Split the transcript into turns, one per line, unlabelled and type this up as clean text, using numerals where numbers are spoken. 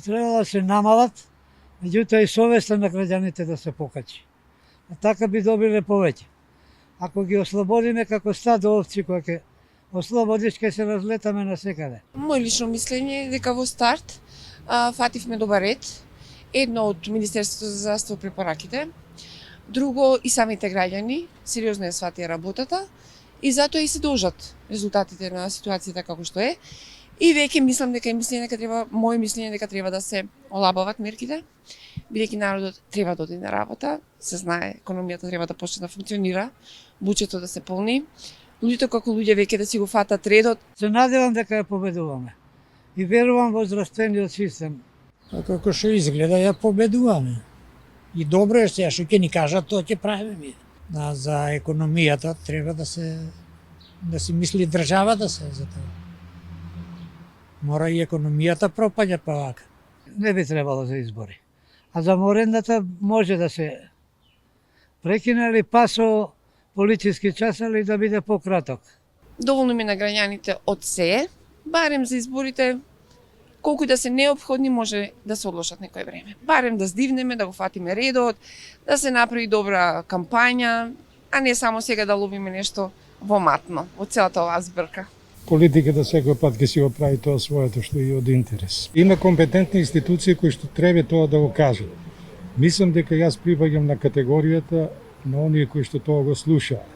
Треба да се намалат, меѓутоа и совеста на граѓаните да се покачи. А така би добиле повеќе. Ако ги ослободиме како стадо овци кои ќе ослободиш, ќе се разлетаме насекаде.
Мој лично мислење е дека во старт фативме добар ред. Едно од Министерството за здравство препораките, друго и самите граѓани сериозно ја сватија работата и затоа и се должат резултатите на ситуацијата како што е. И веќе мислам дека мој мислење дека треба да се олабават мерките, бидејќи народот треба да оди на работа, се знае, економијата треба да почне да функционира, буџетот да се полни, луѓето како луѓе веќе да си го фатат редот.
Се надевам дека ја победуваме и верувам во здравствениот систем.
Како што изгледа ја победуваме. И добро е сега што ќе ни кажат, тоа ќе правиме ми. За економијата треба да се мисли државата се за тоа. Мора и економијата пропаѓа па вака.
Не би требало за избори. А за морендата може да се прекине или па со политички час, или да биде пократок.
Доволно ми на граѓаните од се, барем за изборите, колку да се неопходни може да се одложат некој време. Барем да здивнеме, да го фатиме редот, да се направи добра кампања, а не само сега да ловиме нешто во матно, од целата оваа збрка.
Политиката секој пат ќе си го прави тоа своето што е од интерес. Има компетентни институции кои што треба тоа да го кажат. Мислам дека јас припаѓам на категоријата на оние кои што тоа го слушаат.